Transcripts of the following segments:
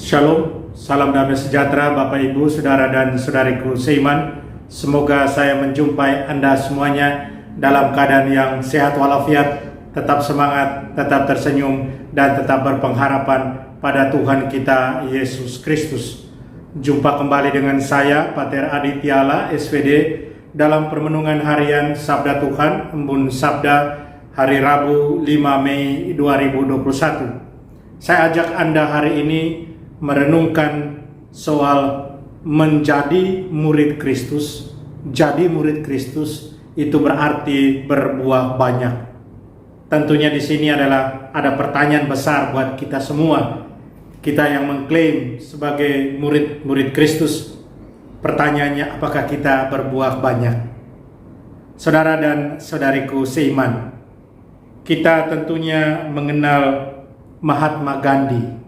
Shalom, salam damai sejahtera Bapak Ibu, Saudara dan Saudariku seiman. Semoga saya menjumpai Anda semuanya dalam keadaan yang sehat walafiat, tetap semangat, tetap tersenyum, dan tetap berpengharapan pada Tuhan kita Yesus Kristus. Jumpa kembali dengan saya, Pater Adi Tiala, SPD, dalam permenungan harian Sabda Tuhan, Embun Sabda, hari Rabu 5 Mei 2021. Saya ajak Anda hari ini merenungkan soal menjadi murid Kristus. Jadi murid Kristus itu berarti berbuah banyak. Tentunya di sini ada pertanyaan besar buat kita semua. Kita yang mengklaim sebagai murid Kristus. Pertanyaannya, apakah kita berbuah banyak? Saudara dan saudariku seiman, kita tentunya mengenal Mahatma Gandhi.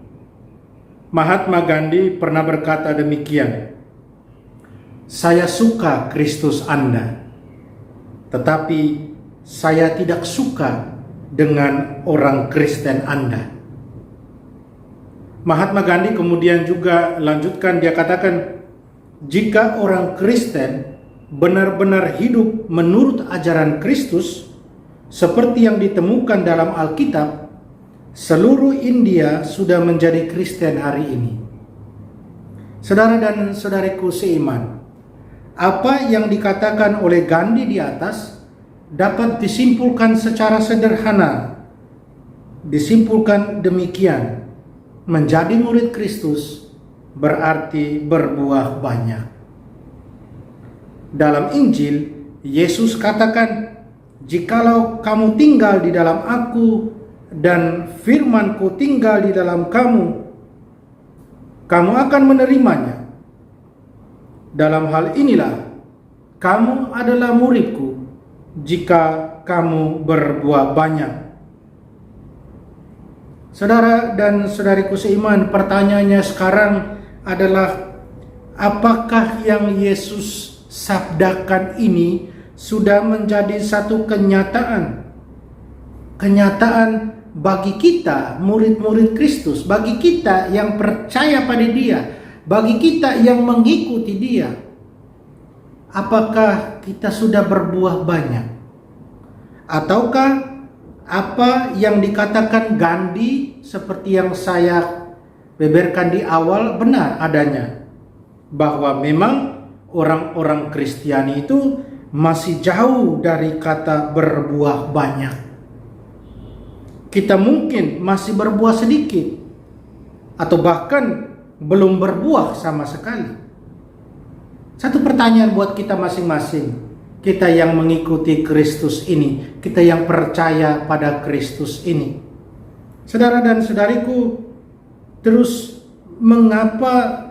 Mahatma Gandhi pernah berkata demikian, "Saya suka Kristus Anda, tetapi saya tidak suka dengan orang Kristen Anda." Mahatma Gandhi kemudian juga lanjutkan, dia katakan, "Jika orang Kristen benar-benar hidup menurut ajaran Kristus seperti yang ditemukan dalam Alkitab, seluruh India sudah menjadi Kristen hari ini." Saudara dan saudariku seiman, apa yang dikatakan oleh Gandhi di atas dapat disimpulkan secara sederhana. Disimpulkan demikian, menjadi murid Kristus berarti berbuah banyak. Dalam Injil, Yesus katakan, "Jikalau kamu tinggal di dalam Aku dan firman-Ku tinggal di dalam kamu, kamu akan menerimanya. Dalam hal inilah kamu adalah murid-Ku, jika kamu berbuah banyak." Saudara dan saudariku seiman, pertanyaannya sekarang adalah, apakah yang Yesus sabdakan ini sudah menjadi satu kenyataan bagi kita murid-murid Kristus, bagi kita yang percaya pada Dia, bagi kita yang mengikuti Dia? Apakah kita sudah berbuah banyak? Ataukah apa yang dikatakan Gandhi seperti yang saya beberkan di awal benar adanya, bahwa memang orang-orang Kristiani itu masih jauh dari kata berbuah banyak? Kita mungkin masih berbuah sedikit, atau bahkan belum berbuah sama sekali. Satu pertanyaan buat kita masing-masing, kita yang mengikuti Kristus ini, kita yang percaya pada Kristus ini. Saudara dan saudariku, terus mengapa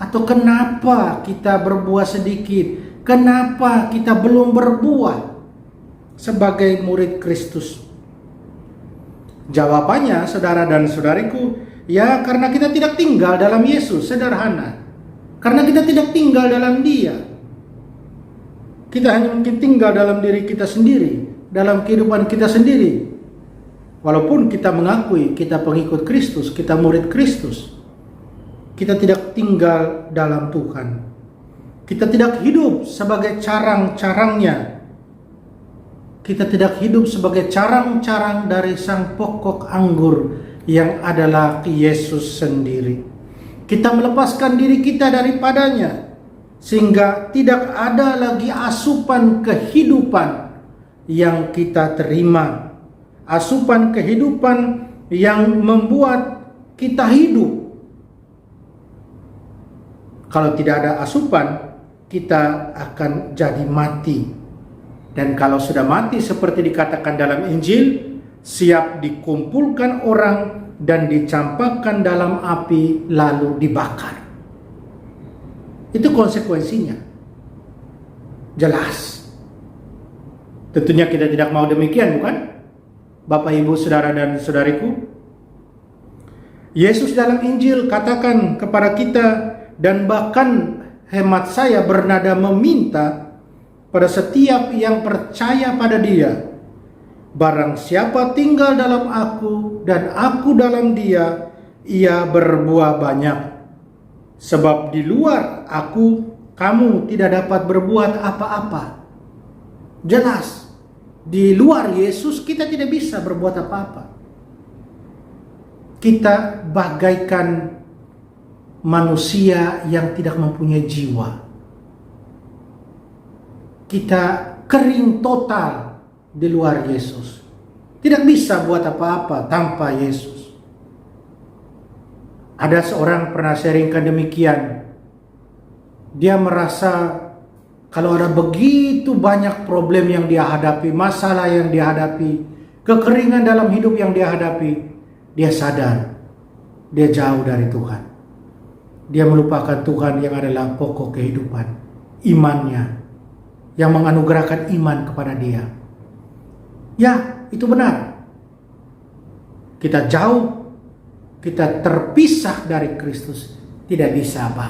atau kenapa kita berbuah sedikit? Kenapa kita belum berbuah sebagai murid Kristus? Jawabannya, saudara dan saudariku, ya karena kita tidak tinggal dalam Yesus. Sederhana. Karena kita tidak tinggal dalam Dia. Kita hanya mungkin tinggal dalam diri kita sendiri, dalam kehidupan kita sendiri. Walaupun kita mengakui kita pengikut Kristus, kita murid Kristus, kita tidak tinggal dalam Tuhan. Kita tidak hidup sebagai carang-carangnya. Kita tidak hidup sebagai carang-carang dari sang pokok anggur yang adalah Yesus sendiri. Kita melepaskan diri kita daripadanya, sehingga tidak ada lagi asupan kehidupan yang kita terima. Asupan kehidupan yang membuat kita hidup. Kalau tidak ada asupan, kita akan jadi mati. Dan kalau sudah mati seperti dikatakan dalam Injil, siap dikumpulkan orang dan dicampakkan dalam api lalu dibakar. Itu konsekuensinya. Jelas. Tentunya kita tidak mau demikian, bukan? Bapak, Ibu, saudara dan saudariku. Yesus dalam Injil katakan kepada kita, dan bahkan hemat saya bernada meminta pada setiap yang percaya pada Dia, barang siapa tinggal dalam Aku dan Aku dalam Dia, ia berbuah banyak. Sebab di luar aku, kamu tidak dapat berbuat apa-apa. Jelas, di luar Yesus kita tidak bisa berbuat apa-apa. Kita bagaikan manusia yang tidak mempunyai jiwa. Kita kering total di luar Yesus. Tidak bisa buat apa-apa tanpa Yesus. Ada seorang pernah sharingkan demikian. Dia merasa kalau ada begitu banyak problem yang dia hadapi, masalah yang dia hadapi, kekeringan dalam hidup yang dia hadapi, dia sadar dia jauh dari Tuhan. Dia melupakan Tuhan yang adalah pokok kehidupan, imannya, yang menganugerahkan iman kepada dia. Ya, itu benar. Kita jauh, kita terpisah dari Kristus, tidak bisa apa.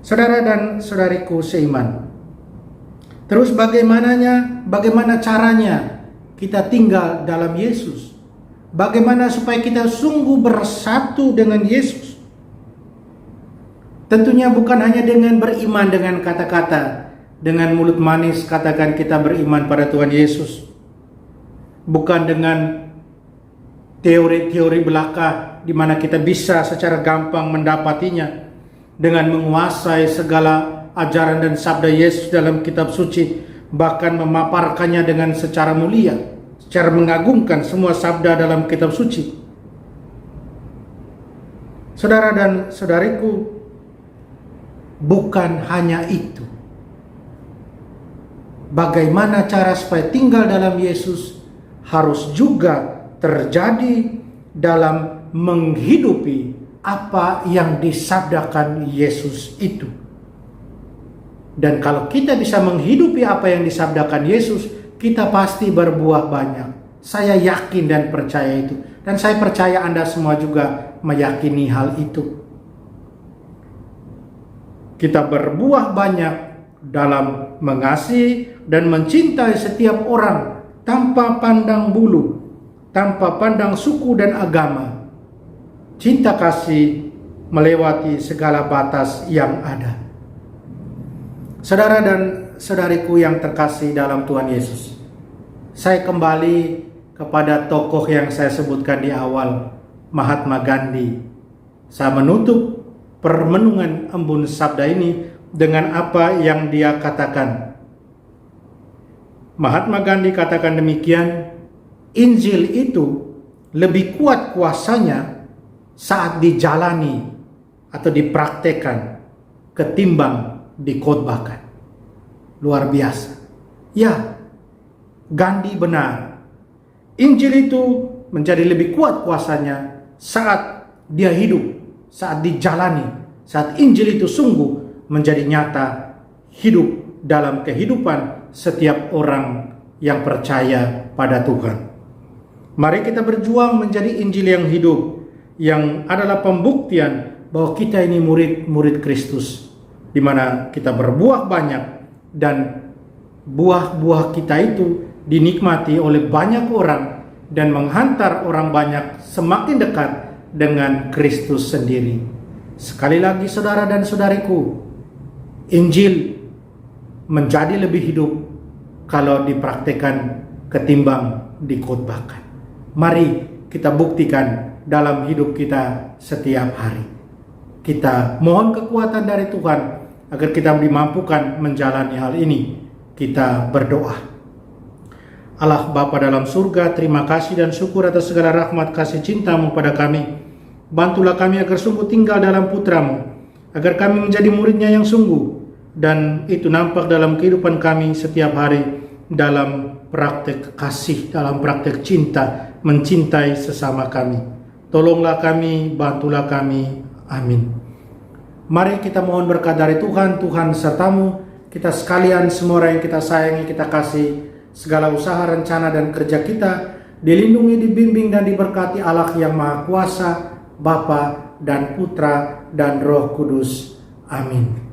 Saudara dan saudariku seiman, terus bagaimana caranya kita tinggal dalam Yesus? Bagaimana supaya kita sungguh bersatu dengan Yesus? Tentunya bukan hanya dengan beriman dengan kata-kata, dengan mulut manis katakan kita beriman pada Tuhan Yesus. Bukan dengan teori-teori belaka di mana kita bisa secara gampang mendapatinya dengan menguasai segala ajaran dan sabda Yesus dalam kitab suci, bahkan memaparkannya dengan secara mulia, secara mengagungkan semua sabda dalam kitab suci. Saudara dan saudariku, bukan hanya itu. Bagaimana cara supaya tinggal dalam Yesus harus juga terjadi dalam menghidupi apa yang disabdakan Yesus itu. Dan kalau kita bisa menghidupi apa yang disabdakan Yesus, kita pasti berbuah banyak. Saya yakin dan percaya itu. Dan saya percaya Anda semua juga meyakini hal itu. Kita berbuah banyak dalam mengasihi dan mencintai setiap orang tanpa pandang bulu, tanpa pandang suku dan agama. Cinta kasih melewati segala batas yang ada. Saudara dan saudariku yang terkasih dalam Tuhan Yesus, saya kembali kepada tokoh yang saya sebutkan di awal, Mahatma Gandhi. Saya menutup permenungan embun sabda ini dengan apa yang dia katakan. Mahatma Gandhi katakan demikian, Injil itu lebih kuat kuasanya saat dijalani atau dipraktekkan ketimbang dikhotbahkan. Luar biasa. Ya, Gandhi benar. Injil itu menjadi lebih kuat kuasanya saat dia hidup, saat dijalani, saat Injil itu sungguh menjadi nyata hidup dalam kehidupan setiap orang yang percaya pada Tuhan. Mari kita berjuang menjadi Injil yang hidup, yang adalah pembuktian bahwa kita ini murid-murid Kristus, di mana kita berbuah banyak dan buah-buah kita itu dinikmati oleh banyak orang dan menghantar orang banyak semakin dekat dengan Kristus sendiri. Sekali lagi saudara dan saudariku, Injil menjadi lebih hidup kalau dipraktikkan ketimbang dikhotbahkan. Mari kita buktikan dalam hidup kita setiap hari. Kita mohon kekuatan dari Tuhan agar kita dimampukan menjalani hal ini. Kita berdoa. Allah Bapa dalam surga, terima kasih dan syukur atas segala rahmat kasih cinta-Mu pada kami. Bantulah kami agar sungguh tinggal dalam Putra-Mu, agar kami menjadi murid-Nya yang sungguh, dan itu nampak dalam kehidupan kami setiap hari, dalam praktek kasih, dalam praktek cinta, mencintai sesama kami. Tolonglah kami, bantulah kami. Amin. Mari kita mohon berkat dari Tuhan. Tuhan sertamu, kita sekalian, semua orang yang kita sayangi, kita kasih, segala usaha, rencana, dan kerja kita dilindungi, dibimbing, dan diberkati Allah yang Maha Kuasa, Bapa dan Putra dan Roh Kudus. Amin.